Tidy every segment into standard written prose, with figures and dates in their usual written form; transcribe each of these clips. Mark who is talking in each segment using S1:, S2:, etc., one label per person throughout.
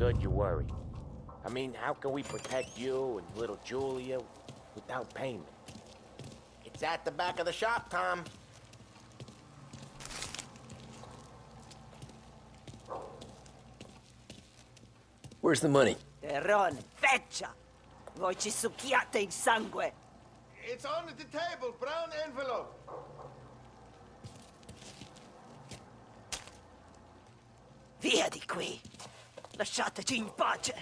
S1: good you worry. I mean, how can we protect you and little Julia without payment?
S2: It's at the back of the shop, Tom.
S3: Where's the money?
S4: Ron, feccia! Voi ci succhiate il sangue!
S5: It's on the table, brown envelope.
S4: Via di qui! Lasciateci in pace!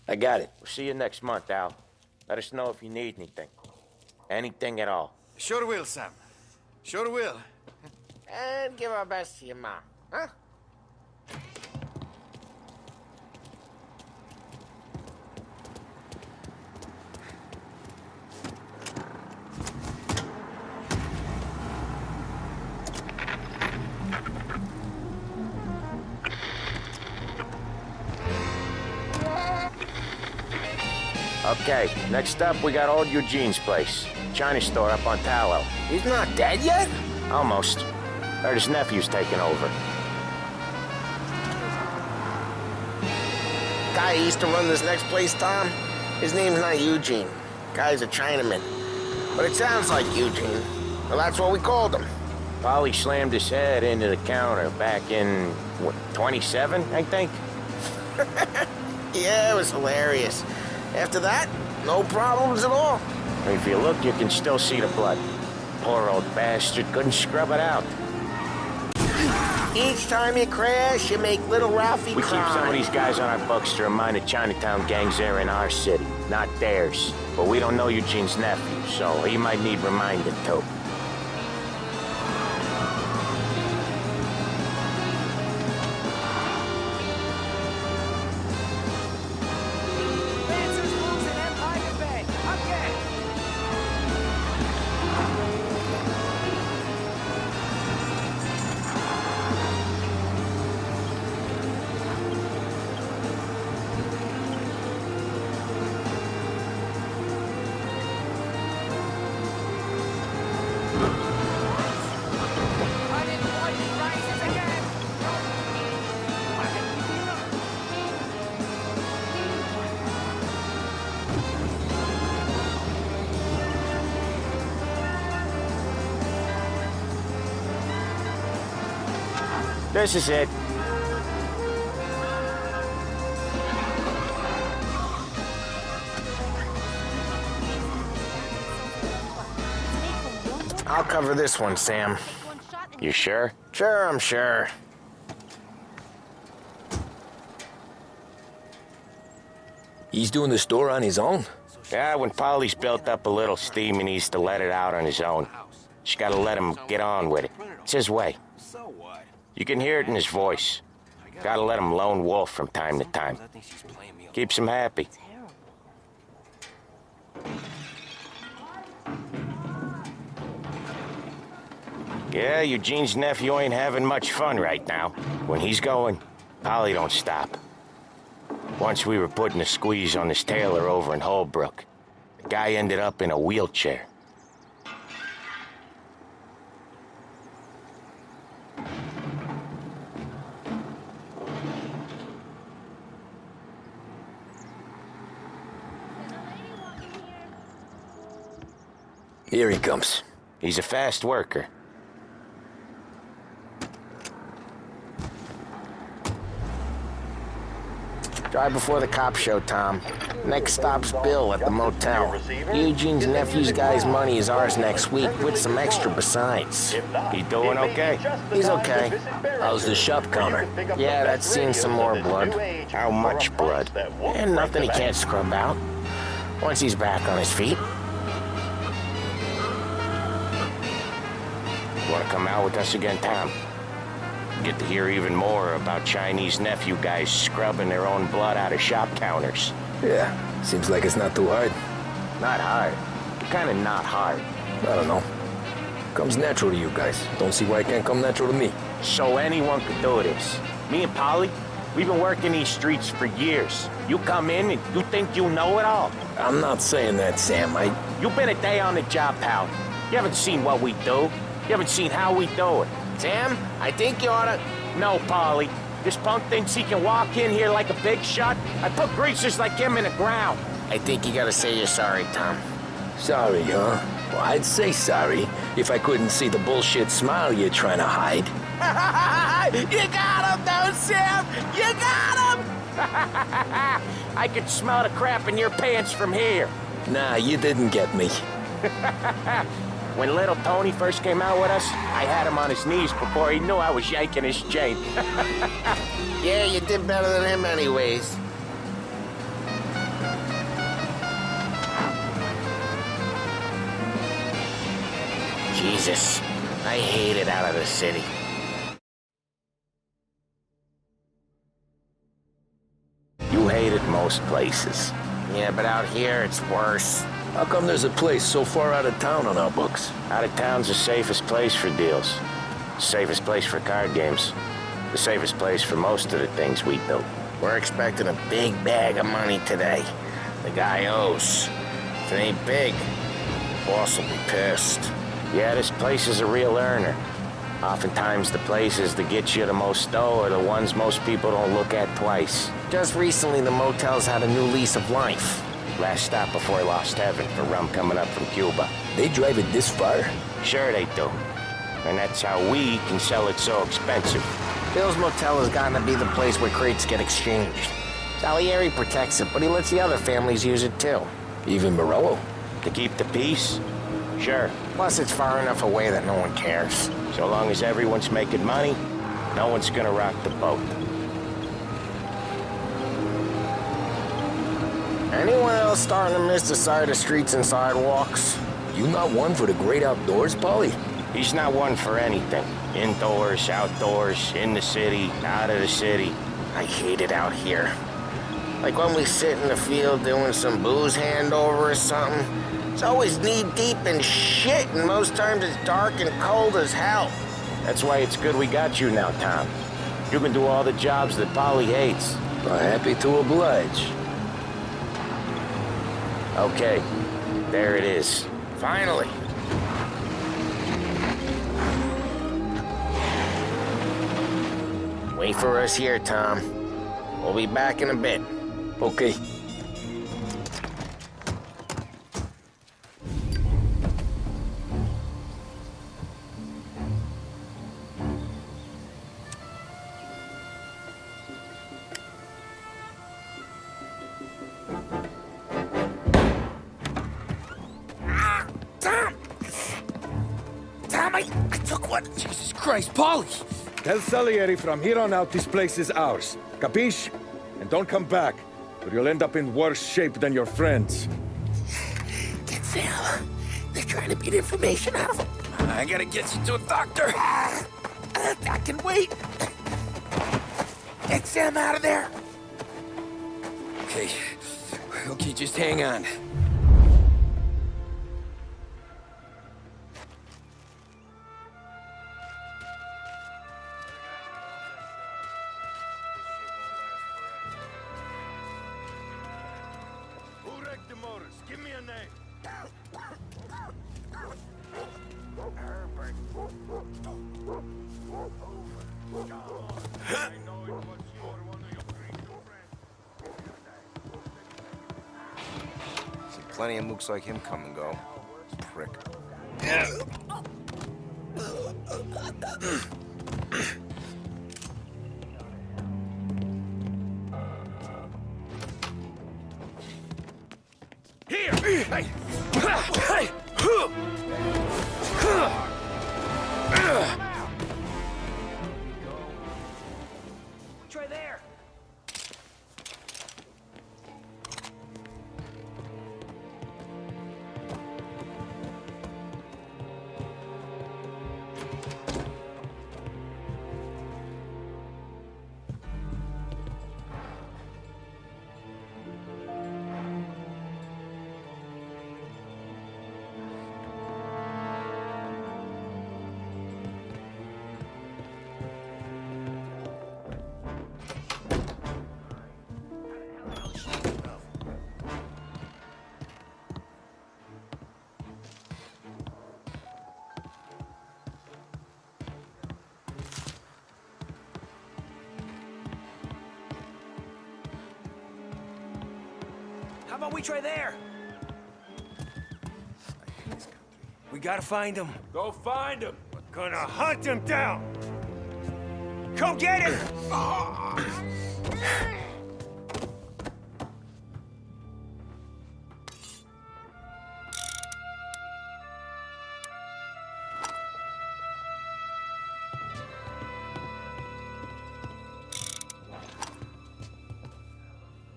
S3: I got it.
S1: We'll see you next month, Al. Let us know if you need anything. Anything at all.
S5: Sure will, Sam. Sure will.
S2: And give our best to your mom, huh?
S1: Okay, next up we got old Eugene's place. China store up on Tallow.
S2: He's not dead yet?
S1: Almost. Heard his nephew's taking over.
S2: Guy who used to run this next place, Tom? His name's not Eugene. Guy's a Chinaman. But it sounds like Eugene. Well, that's what we called him.
S1: Polly slammed his head into the counter back in, what, 27, I think?
S2: Yeah, it was hilarious. After that, no problems at all.
S1: If you look, you can still see the blood. Poor old bastard couldn't scrub it out.
S2: Each time you crash, you make little Ralphie
S1: We
S2: cry.
S1: keep some of these guys on our books to remind the Chinatown gangs they're in our city, not theirs. But we don't know Eugene's nephew, so he might need reminding too. This is it.
S2: I'll cover this one, Sam.
S1: You sure?
S2: Sure, I'm sure.
S3: He's doing the store on his own?
S1: Yeah, when Polly's built up a little steam, he needs to let it out on his own. Just gotta let him get on with it. It's his way.
S5: So what?
S1: You can hear it in his voice. Gotta let him lone wolf from time to time. Keeps him happy. Yeah, Eugene's nephew ain't having much fun right now. When he's going, Polly don't stop. Once we were putting a squeeze on this tailor over in Holbrook. The guy ended up in a wheelchair.
S3: Here he comes.
S1: He's a fast worker.
S2: Drive before the cops show, Tom. Next stop's Bill at the motel. Eugene's nephew's guy's money is ours next week, with some extra besides.
S1: He doing okay?
S2: He's okay.
S3: How's the shop counter?
S2: Yeah, that's seen some more blood.
S1: How much blood?
S2: And nothing he can't scrub out. Once he's back on his feet.
S1: Want to come out with us again, Tom? Get to hear even more about Chinese nephew guys scrubbing their own blood out of shop counters.
S3: Yeah, seems like it's not too hard.
S1: Not hard. Kind of not hard.
S3: I don't know. Comes natural to you guys. Don't see why it can't come natural to me.
S1: So anyone could do this. Me and Polly, we've been working these streets for years. You come in and you think you know it all.
S3: I'm not saying that, Sam.
S1: You've been a day on the job, pal. You haven't seen what we do. You haven't seen how we do it.
S2: Sam, I think you oughta...
S1: No, Polly. This punk thinks he can walk in here like a big shot? I put greasers like him in the ground.
S2: I think you gotta say you're sorry, Tom.
S3: Sorry, huh? Well, I'd say sorry if I couldn't see the bullshit smile you're trying to hide.
S1: You got him, though, Sam! You got him! I could smell the crap in your pants from here.
S3: Nah, you didn't get me.
S1: When little Tony first came out with us, I had him on his knees before he knew I was yanking his chain.
S2: Yeah, you did better than him anyways. Jesus, I hate it out of the city.
S1: You hate it most places.
S2: Yeah, but out here it's worse.
S3: How come there's a place so far out of town on our books?
S1: Out of town's the safest place for deals. Safest place for card games. The safest place for most of the things we do.
S2: We're expecting a big bag of money today. The guy owes. If it ain't big, boss will be pissed.
S1: Yeah, this place is a real earner. Oftentimes the places that get you the most dough are the ones most people don't look at twice.
S2: Just recently, the motel's had a new lease of life.
S1: Last stop before Lost Heaven for rum coming up from Cuba.
S3: They drive it this far?
S1: Sure they do. And that's how we can sell it so expensive.
S2: Bill's Motel has gotten to be the place where crates get exchanged. Salieri protects it, but he lets the other families use it too.
S3: Even Morello?
S1: To keep the peace? Sure.
S2: Plus, it's far enough away that no one cares.
S1: So long as everyone's making money, no one's gonna rock the boat.
S2: Anyone else starting to miss the side of streets and sidewalks?
S3: You not one for the great outdoors, Polly?
S1: He's not one for anything. Indoors, outdoors, in the city, out of the city.
S2: I hate it out here. Like when we sit in the field doing some booze handover or something. It's always knee-deep in shit, and most times it's dark and cold as hell.
S1: That's why it's good we got you now, Tom. You can do all the jobs that Polly hates.
S3: Happy to oblige.
S1: Okay, there it is.
S2: Finally. Wait for us here, Tom. We'll be back in a bit.
S3: Okay.
S4: Tom, I took one.
S6: Jesus Christ, Polly! Tell Salieri from here on out this place is ours. Capiche? And don't come back, or you'll end up in worse shape than your friends.
S4: Get Sam. They're trying to beat information out of him.
S6: I gotta get you to a doctor.
S4: I can wait. Get Sam out of there.
S6: Okay. Okay, just hang on.
S5: Give me a name.
S7: See plenty of mooks like him come and go. Prick.
S6: Here! Hey! Hey!
S4: Try there.
S3: about we try there? We gotta find him.
S6: Go find him!
S5: Gonna hunt him down!
S3: Come get him!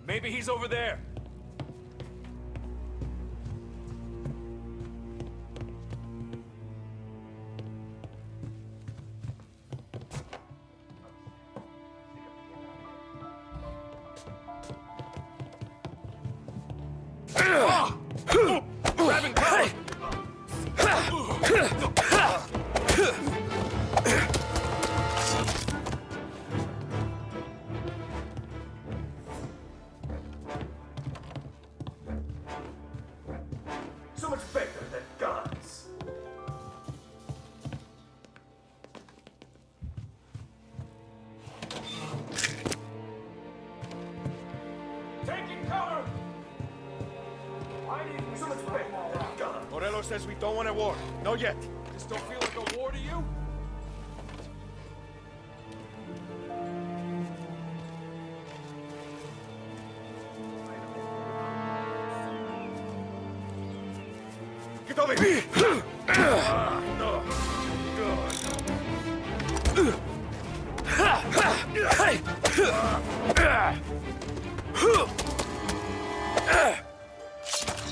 S6: Maybe he's over there.
S3: Grabbing cover!
S6: So much better than guns. Taking cover! So much better than guns. Morello says we don't want a war. No yet. This don't feel like a war to you? Get over here! No.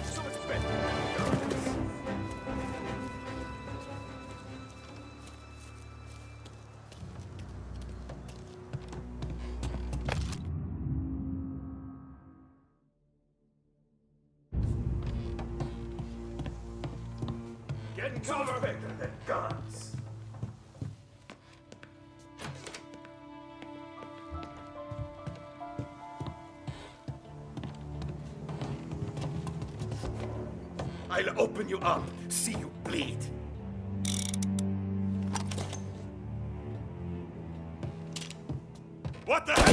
S6: So much better. Getting cover better than guns. I'll open you up, see you bleed. What the hell?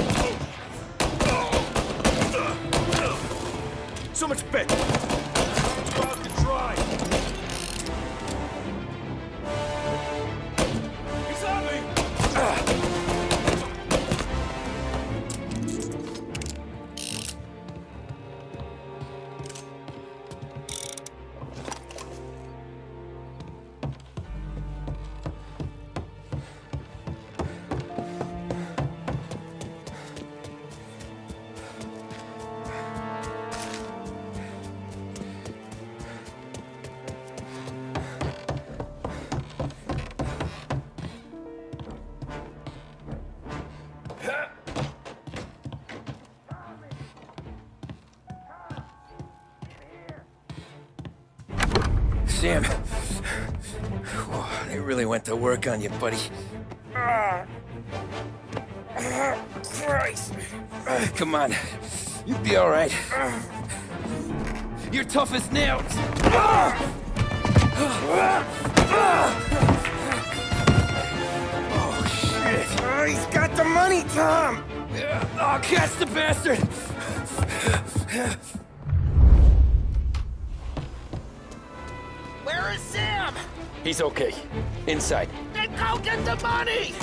S6: So much better. Go out to try. He's on me.
S3: Sam, they really went to work on you, buddy. Christ. Come on, you'll be all right. You're tough as nails. Oh, shit.
S2: Oh, he's got the money, Tom!
S3: Oh, catch the bastard!
S2: Where is Sam?
S3: He's okay. Inside.
S2: Then go get the money!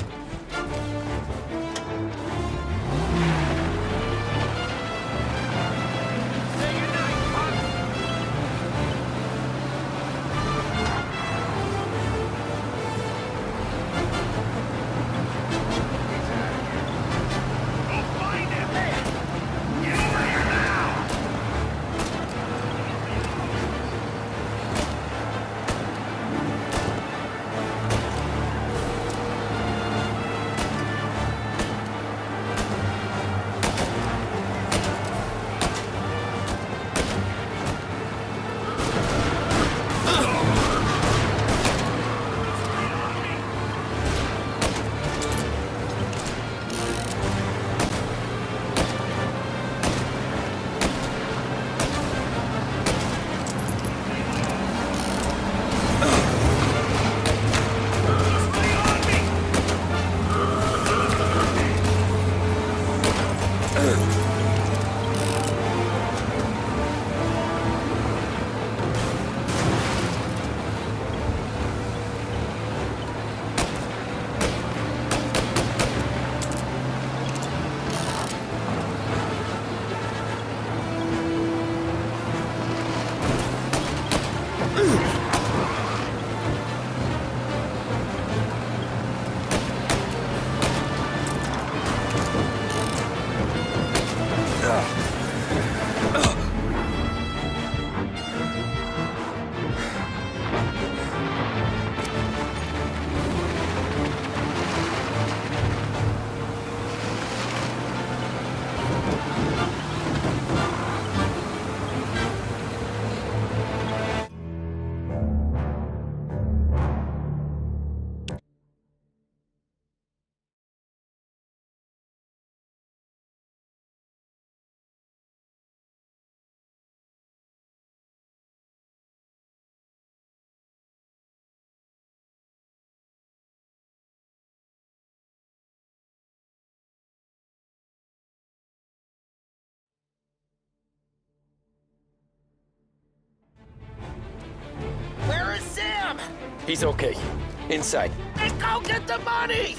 S3: He's okay. Inside.
S2: Then go get the money!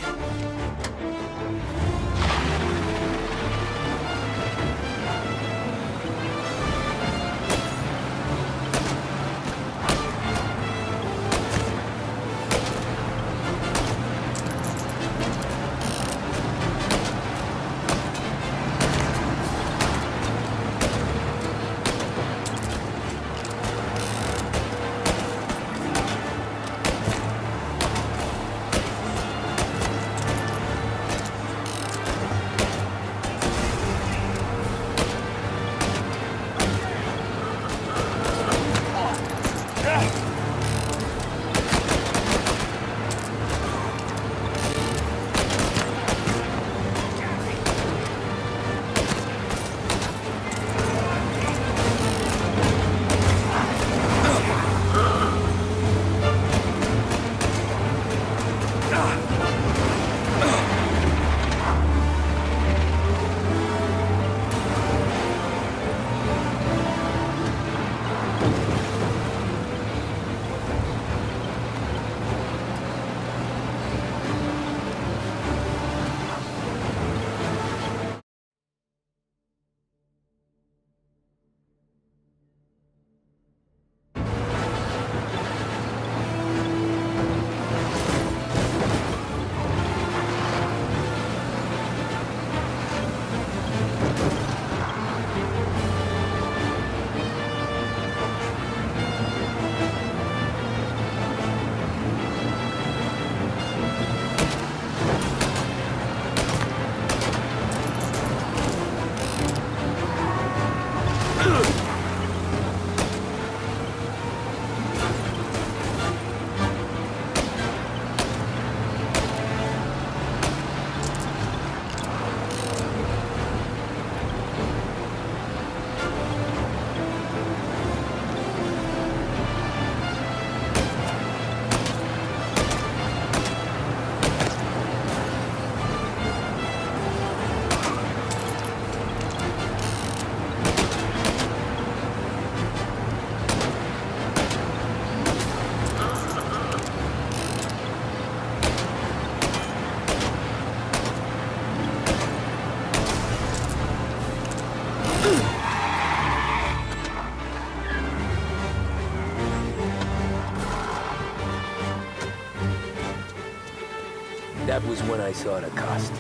S3: That was when I saw the cost.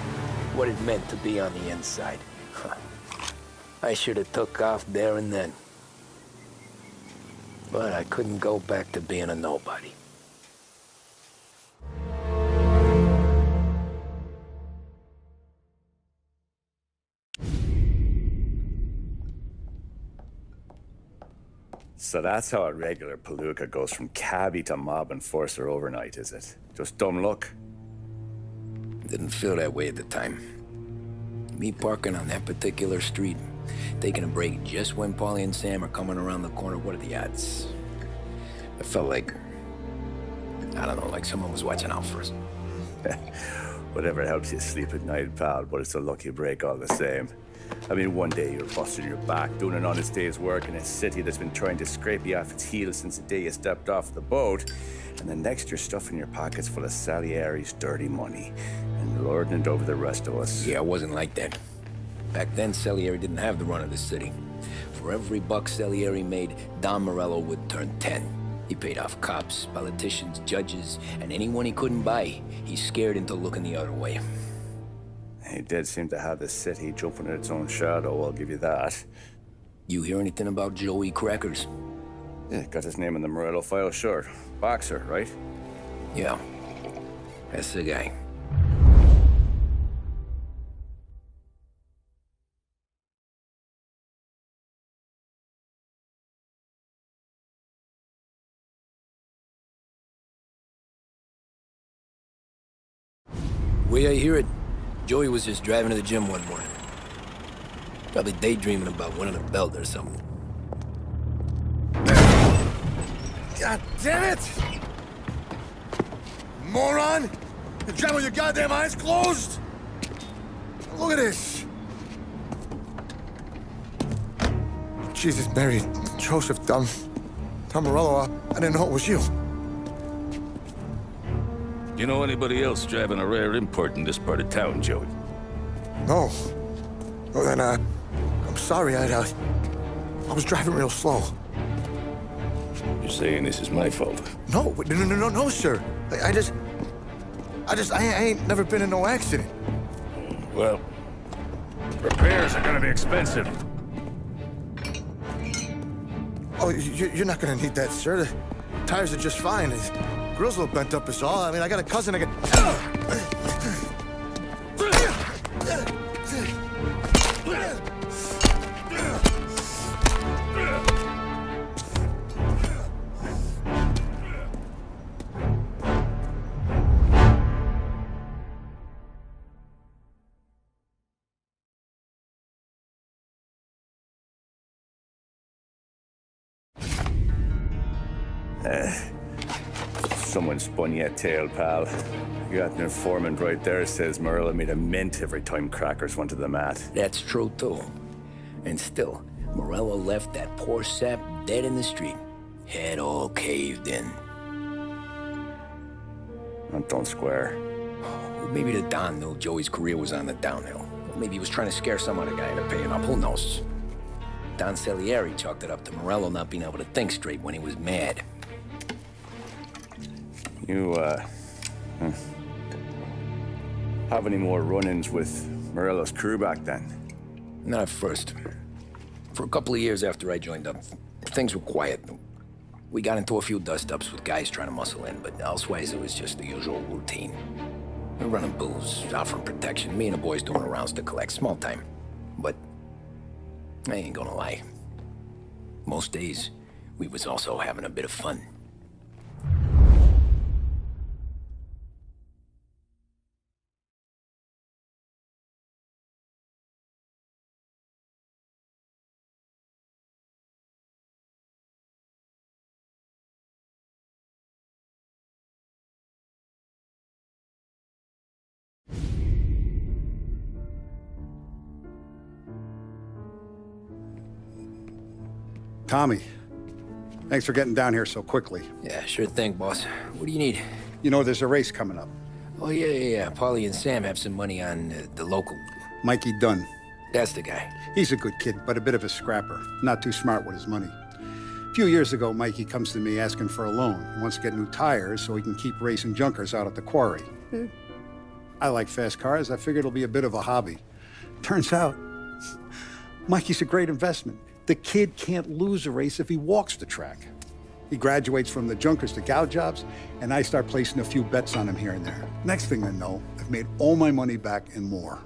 S3: What it meant to be on the inside. I should have took off there and then. But I couldn't go back to being a nobody.
S8: So that's how a regular palooka goes from cabbie to mob enforcer overnight, is it? Just dumb luck?
S3: Didn't feel that way at the time. Me parking on that particular street, taking a break just when Paulie and Sam are coming around the corner, what are the odds? I felt like, I don't know, like someone was watching out for us.
S8: Whatever helps you sleep at night, pal, but it's a lucky break all the same. I mean, one day you're busting your back, doing an honest day's work in a city that's been trying to scrape you off its heels since the day you stepped off the boat, and then next you're stuffing your pockets full of Salieri's dirty money and lording it over the rest of us.
S3: Yeah, it wasn't like that. Back then, Salieri didn't have the run of the city. For every buck Salieri made, Don Morello would turn 10. He paid off cops, politicians, judges, and anyone he couldn't buy, he scared into looking the other way.
S8: He did seem to have the city jumping at its own shadow, I'll give you that.
S3: You hear anything about Joey Crackers?
S8: Yeah, got his name in the Morello file, sure. Boxer, right?
S3: Yeah, that's the guy. Way I hear it, Joey was just driving to the gym one morning. Probably daydreaming about winning a belt or something.
S5: God damn it! Moron! You drive with your goddamn eyes closed? Look at this! Jesus, Mary, Joseph, Tom Morello, I didn't know it was you.
S9: You know anybody else driving a rare import in this part of town, Joey?
S5: No. Well, then, I'm sorry, I was driving real slow.
S9: You're saying this is my fault?
S5: No, no, sir. I ain't never been in no accident.
S9: Well, repairs are gonna be expensive.
S5: Oh, you're not gonna need that, sir. The tires are just fine. The grill's a little bent up is all. I mean, I got a cousin I can...
S8: Someone spun you a tail, pal. You got an informant right there says Morello made a mint every time crackers went to the mat.
S3: That's true, too. And still, Morello left that poor sap dead in the street. Head all caved in.
S8: That don't square.
S3: Well, maybe the Don knew Joey's career was on the downhill. Or maybe he was trying to scare some other guy into paying up. Who knows? Don Salieri chalked it up to Morello not being able to think straight when he was mad.
S8: You, have any more run-ins with Morello's crew back then?
S3: Not at first. For a couple of years after I joined up, things were quiet. We got into a few dust-ups with guys trying to muscle in, but elsewise it was just the usual routine. We're running booze, offering protection, me and the boys doing the rounds to collect, small time. But I ain't gonna lie. Most days, we was also having a bit of fun.
S10: Tommy, thanks for getting down here so quickly.
S3: Yeah, sure thing, boss. What do you need?
S10: You know, there's a race coming up.
S3: Oh, yeah. Paulie and Sam have some money on the local.
S10: Mikey Dunn.
S3: That's the guy.
S10: He's a good kid, but a bit of a scrapper. Not too smart with his money. A few years ago, Mikey comes to me asking for a loan. He wants to get new tires so he can keep racing junkers out at the quarry. I like fast cars. I figured it'll be a bit of a hobby. Turns out, Mikey's a great investment. The kid can't lose a race if he walks the track. He graduates from the junkers to gal jobs, and I start placing a few bets on him here and there. Next thing I know, I've made all my money back and more.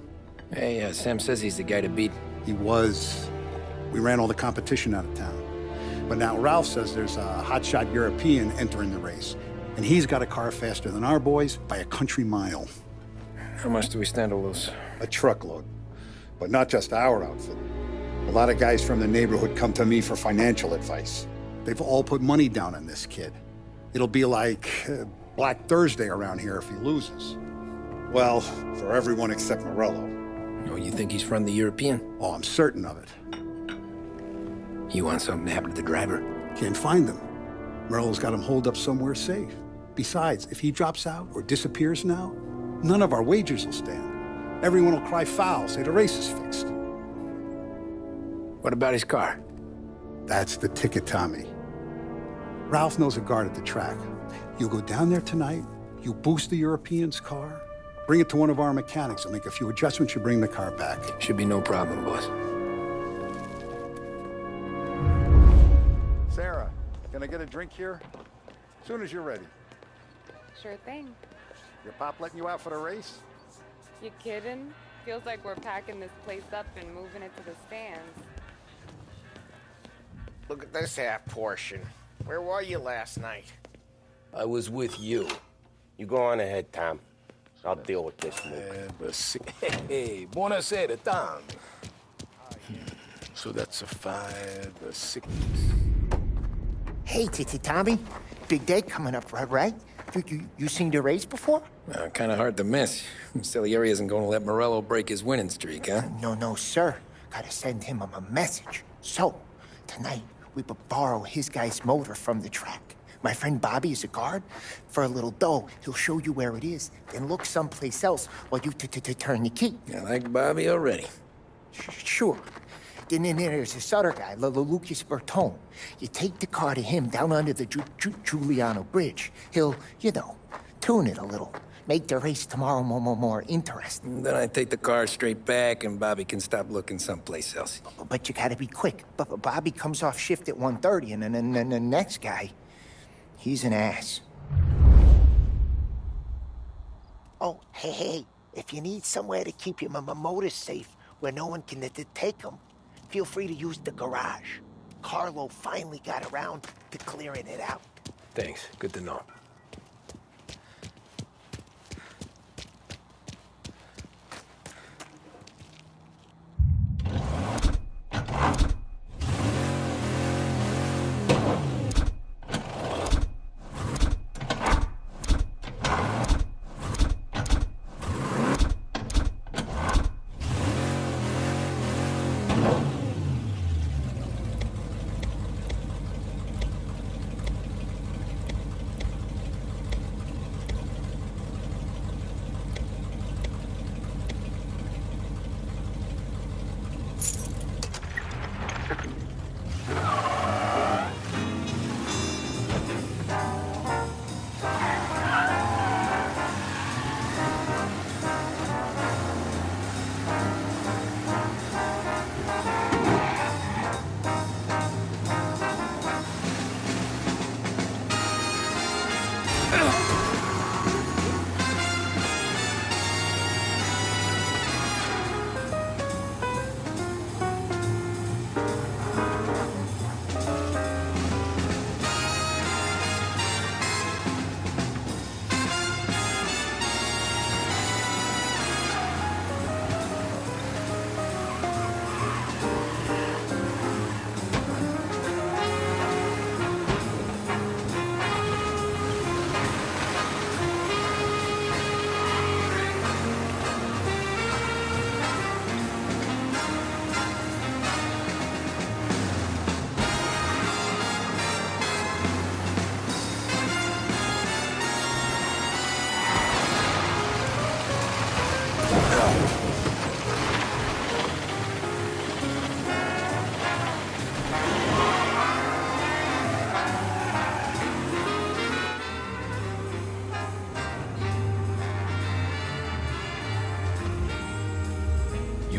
S3: Hey, Sam says he's the guy to beat.
S10: He was. We ran all the competition out of town. But now Ralph says there's a hotshot European entering the race, and he's got a car faster than our boys by a country mile.
S3: How much do we stand to lose?
S10: A truckload. But not just our outfit. A lot of guys from the neighborhood come to me for financial advice. They've all put money down on this kid. It'll be like Black Thursday around here if he loses. Well, for everyone except Morello.
S3: Oh, you think he's from the European?
S10: Oh, I'm certain of it.
S3: You want something to happen to the driver?
S10: Can't find him. Morello's got him holed up somewhere safe. Besides, if he drops out or disappears now, none of our wagers will stand. Everyone will cry foul, say the race is fixed.
S3: What about his car?
S10: That's the ticket, Tommy. Ralph knows a guard at the track. You go down there tonight, you boost the European's car, bring it to one of our mechanics, and make a few adjustments, you bring the car back.
S3: Should be no problem, boss.
S10: Sarah, can I get a drink here? As soon as you're ready.
S11: Sure thing.
S10: Your pop letting you out for the race?
S11: You kidding? Feels like we're packing this place up and moving it to the stands.
S2: Look at this half portion. Where were you last night?
S1: I was with you. You go on ahead, Tom. I'll deal with this move.
S9: Hey, buonasera, Tom. So that's a 5, a 6.
S4: Hey, Tommy. Big day coming up, right? You seen the race before?
S3: Kind of hard to miss. Salieri isn't going to let Morello break his winning streak, huh?
S4: No, sir. Gotta send him a message. So, tonight, we borrow his guy's motor from the track. My friend Bobby is a guard. For a little dough, he'll show you where it is, then look someplace else while you turn the key.
S3: I like Bobby already.
S4: Sure. Then there's this other guy, Lucas Bertone. You take the car to him down under the Giuliano Bridge. He'll, tune it a little. Make the race tomorrow more interesting.
S3: Then I take the car straight back and Bobby can stop looking someplace else.
S4: But you gotta be quick. Bobby comes off shift at 1:30, and then the next guy, he's an ass. Oh, hey, if you need somewhere to keep your motor safe where no one can take them, feel free to use the garage. Carlo finally got around to clearing it out.
S3: Thanks. Good to know.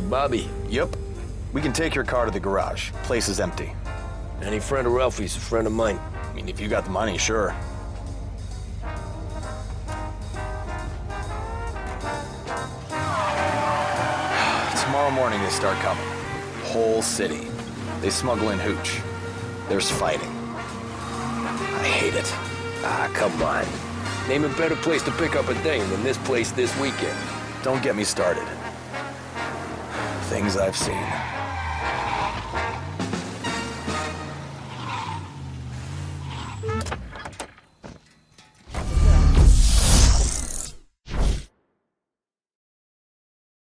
S12: Bobby.
S13: Yep. We can take your car to the garage. Place is empty.
S12: Any friend of Ralphie's a friend of mine.
S13: I mean, if you got the money, sure. Tomorrow morning they start coming. Whole city. They smuggle in hooch. There's fighting. I hate it.
S12: Ah, come on. Name a better place to pick up a dame than this place this weekend.
S13: Don't get me started. Things I've seen.